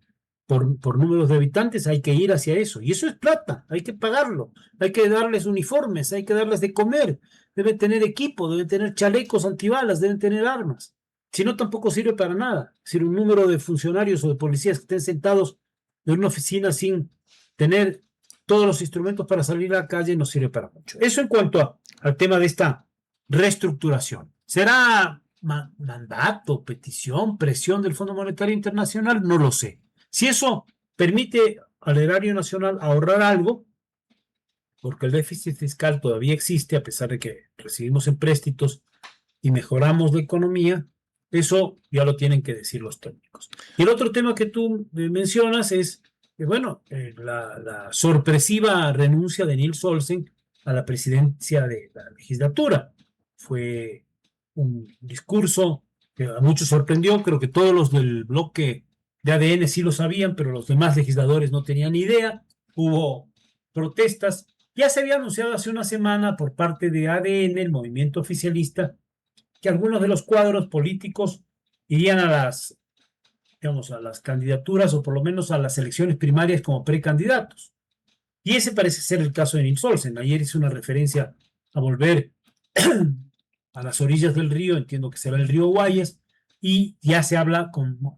por números de habitantes hay que ir hacia eso, y eso es plata, hay que pagarlo, hay que darles uniformes, hay que darles de comer, deben tener equipo, deben tener chalecos antibalas, deben tener armas, si no tampoco sirve para nada. Es decir, un número de funcionarios o de policías que estén sentados en una oficina sin tener todos los instrumentos para salir a la calle no sirve para mucho. Eso en cuanto al tema de esta reestructuración. ¿Será mandato, petición, presión del Fondo Monetario Internacional? No lo sé. Si eso permite al erario nacional ahorrar algo, porque el déficit fiscal todavía existe, a pesar de que recibimos empréstitos y mejoramos la economía, eso ya lo tienen que decir los técnicos. Y el otro tema que tú mencionas es, bueno, la sorpresiva renuncia de Nils Olsen a la presidencia de la legislatura. Fue un discurso que a muchos sorprendió, creo que todos los del bloque de ADN sí lo sabían, pero los demás legisladores no tenían ni idea. Hubo protestas. Ya se había anunciado hace una semana por parte de ADN, el movimiento oficialista, que algunos de los cuadros políticos irían a las, digamos, a las candidaturas o por lo menos a las elecciones primarias como precandidatos. Y ese parece ser el caso de Nils Olsen. Ayer hice una referencia a volver a las orillas del río, entiendo que será el río Guayas, y ya se habla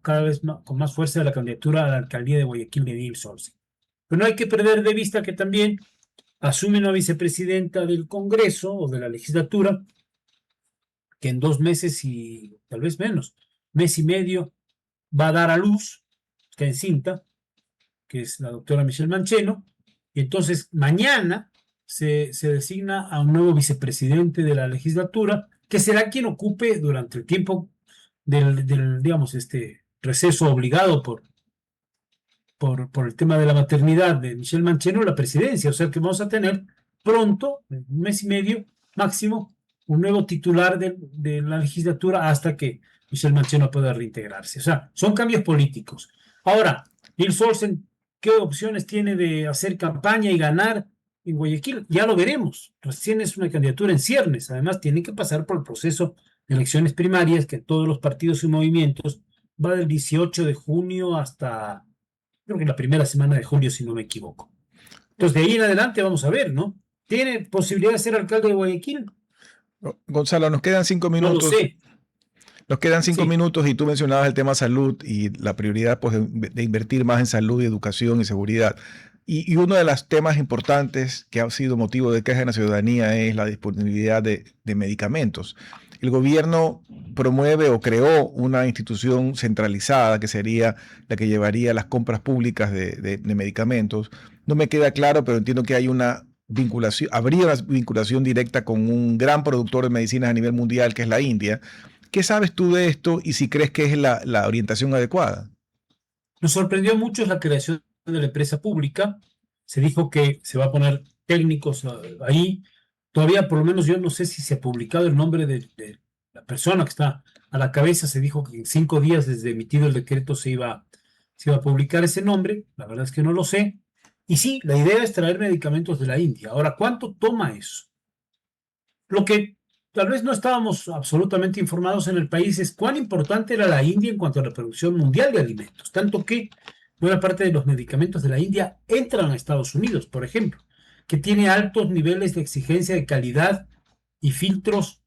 cada vez con más fuerza de la candidatura a la alcaldía de Guayaquil de Nils Olsen. Pero no hay que perder de vista que también asume una vicepresidenta del Congreso o de la legislatura que en 2 meses y tal vez menos, mes y medio, va a dar a luz, está encinta, que es la doctora Michelle Mancheno, y entonces mañana se designa a un nuevo vicepresidente de la legislatura, que será quien ocupe durante el tiempo del digamos, receso obligado por el tema de la maternidad de Michelle Mancheno, la presidencia. O sea que vamos a tener pronto, en 1 mes y medio máximo, un nuevo titular de la legislatura hasta que Michelle Mancheno pueda reintegrarse. O sea, son cambios políticos. Ahora, Nils Olsen, ¿qué opciones tiene de hacer campaña y ganar en Guayaquil? Ya lo veremos. Recién es una candidatura en ciernes. Además, tiene que pasar por el proceso de elecciones primarias que todos los partidos y movimientos va del 18 de junio hasta, creo que la primera semana de julio, si no me equivoco. Entonces, de ahí en adelante vamos a ver, ¿no? ¿Tiene posibilidad de ser alcalde de Guayaquil? Gonzalo, nos quedan 5 No minutos. lo sé. Nos quedan 5 Sí. minutos y tú mencionabas el tema salud y la prioridad pues, de invertir más en salud y educación y seguridad. Y uno de los temas importantes que ha sido motivo de queja en la ciudadanía es la disponibilidad de medicamentos. El gobierno promueve o creó una institución centralizada que sería la que llevaría las compras públicas de medicamentos. No me queda claro, pero entiendo que hay una vinculación, habría una vinculación directa con un gran productor de medicinas a nivel mundial, que es la India. ¿Qué sabes tú de esto y si crees que es la orientación adecuada? Nos sorprendió mucho la creación de la empresa pública. Se dijo que se va a poner técnicos ahí. Todavía, por lo menos, yo no sé si se ha publicado el nombre de la persona que está a la cabeza. Se dijo que en 5 días desde emitido el decreto se iba a publicar ese nombre. La verdad es que no lo sé. Y sí, la idea es traer medicamentos de la India. Ahora, ¿cuánto toma eso? Lo que tal vez no estábamos absolutamente informados en el país es cuán importante era la India en cuanto a la producción mundial de alimentos. Tanto que buena parte de los medicamentos de la India entran a Estados Unidos, por ejemplo, que tiene altos niveles de exigencia de calidad y filtros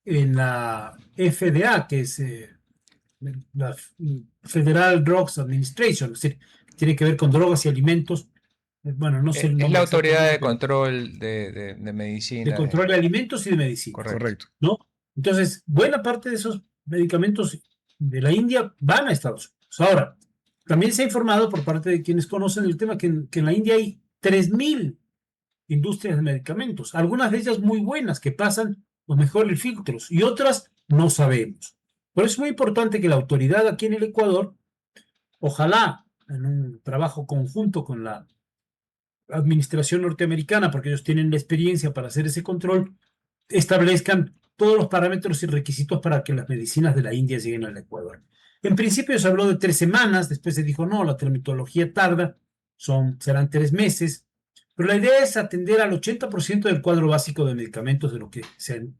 en la FDA, que es la Federal Drugs Administration, es decir, tiene que ver con drogas y alimentos. Bueno, no sé el Es nombre la autoridad de exactamente, control de de medicina. control de alimentos y de medicina, Correcto. ¿no? Entonces, buena parte de esos medicamentos de la India van a Estados Unidos. Ahora, también se ha informado por parte de quienes conocen el tema que en la India hay 3.000 industrias de medicamentos, algunas de ellas muy buenas, que pasan los mejores filtros, y otras no sabemos. Por eso es muy importante que la autoridad aquí en el Ecuador, ojalá en un trabajo conjunto con la administración norteamericana, porque ellos tienen la experiencia para hacer ese control, establezcan todos los parámetros y requisitos para que las medicinas de la India lleguen al Ecuador. En principio se habló de 3 semanas, después se dijo no, la tramitología tarda, serán 3 meses, pero la idea es atender al 80% del cuadro básico de medicamentos de lo que se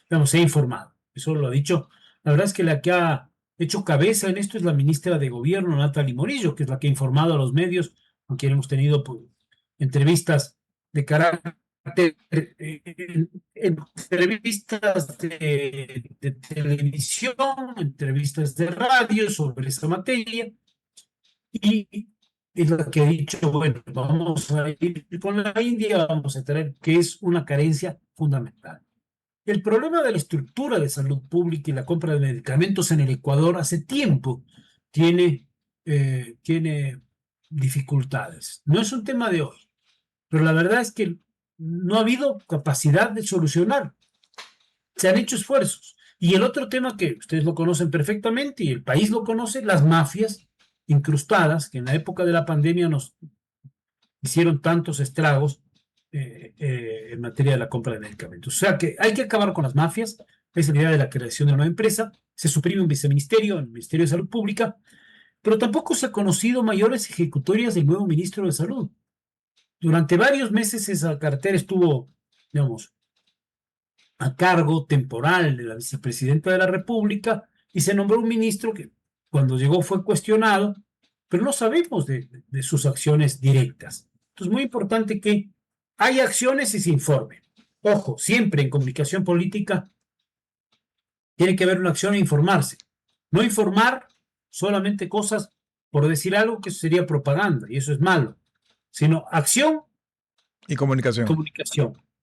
ha informado. Eso lo ha dicho. La verdad es que la que ha hecho cabeza en esto es la ministra de Gobierno, Nathalie Morillo, que es la que ha informado a los medios, con quien hemos tenido entrevistas de carácter, entrevistas de televisión, entrevistas de radio sobre esta materia, y es la que ha dicho, bueno, vamos a ir con la India, vamos a traer, que es una carencia fundamental. El problema de la estructura de salud pública y la compra de medicamentos en el Ecuador hace tiempo tiene dificultades. No es un tema de hoy, pero la verdad es que no ha habido capacidad de solucionar. Se han hecho esfuerzos. Y el otro tema que ustedes lo conocen perfectamente y el país lo conoce, las mafias incrustadas que en la época de la pandemia nos hicieron tantos estragos en materia de la compra de medicamentos. O sea que hay que acabar con las mafias. Es la idea de la creación de una nueva empresa. Se suprime un viceministerio, el Ministerio de Salud Pública, pero tampoco se ha conocido mayores ejecutorias del nuevo ministro de Salud. Durante varios meses esa cartera estuvo, digamos, a cargo temporal de la vicepresidenta de la República y se nombró un ministro que cuando llegó fue cuestionado, pero no sabemos de sus acciones directas. Entonces es muy importante que haya acciones y se informe. Ojo, siempre en comunicación política tiene que haber una acción e informarse. No informar solamente cosas por decir algo, que eso sería propaganda y eso es malo, sino acción y comunicación.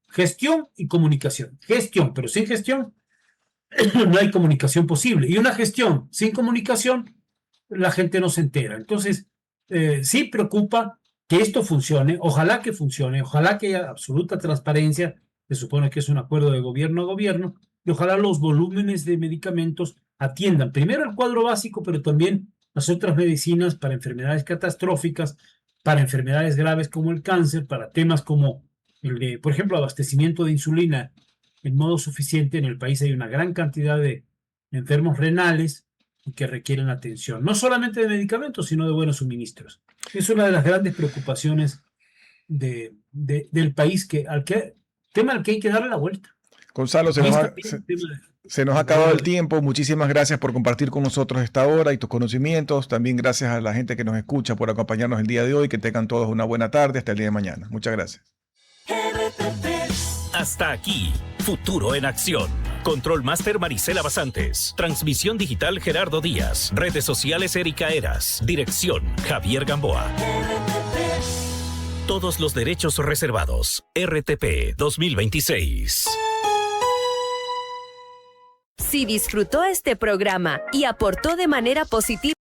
Gestión y comunicación. Gestión, pero sin gestión no hay comunicación posible. Y una gestión sin comunicación, la gente no se entera. Entonces, sí preocupa que esto funcione. Ojalá que funcione. Ojalá que haya absoluta transparencia. Se supone que es un acuerdo de gobierno a gobierno. Y ojalá los volúmenes de medicamentos atiendan primero el cuadro básico, pero también las otras medicinas para enfermedades catastróficas, para enfermedades graves como el cáncer, para temas como el de, por ejemplo, abastecimiento de insulina en modo suficiente. En el país hay una gran cantidad de enfermos renales y que requieren atención, no solamente de medicamentos, sino de buenos suministros. Es una de las grandes preocupaciones del país, tema al que hay que darle la vuelta. Gonzalo, se nos ha acabado el tiempo. Muchísimas gracias por compartir con nosotros esta hora y tus conocimientos. También gracias a la gente que nos escucha por acompañarnos el día de hoy. Que tengan todos una buena tarde hasta el día de mañana. Muchas gracias. Hasta aquí, Futuro en Acción. Control Master Marisela Basantes. Transmisión digital Gerardo Díaz. Redes sociales Erika Eras. Dirección Javier Gamboa. Todos los derechos reservados. RTP 2026. Si disfrutó este programa y aportó de manera positiva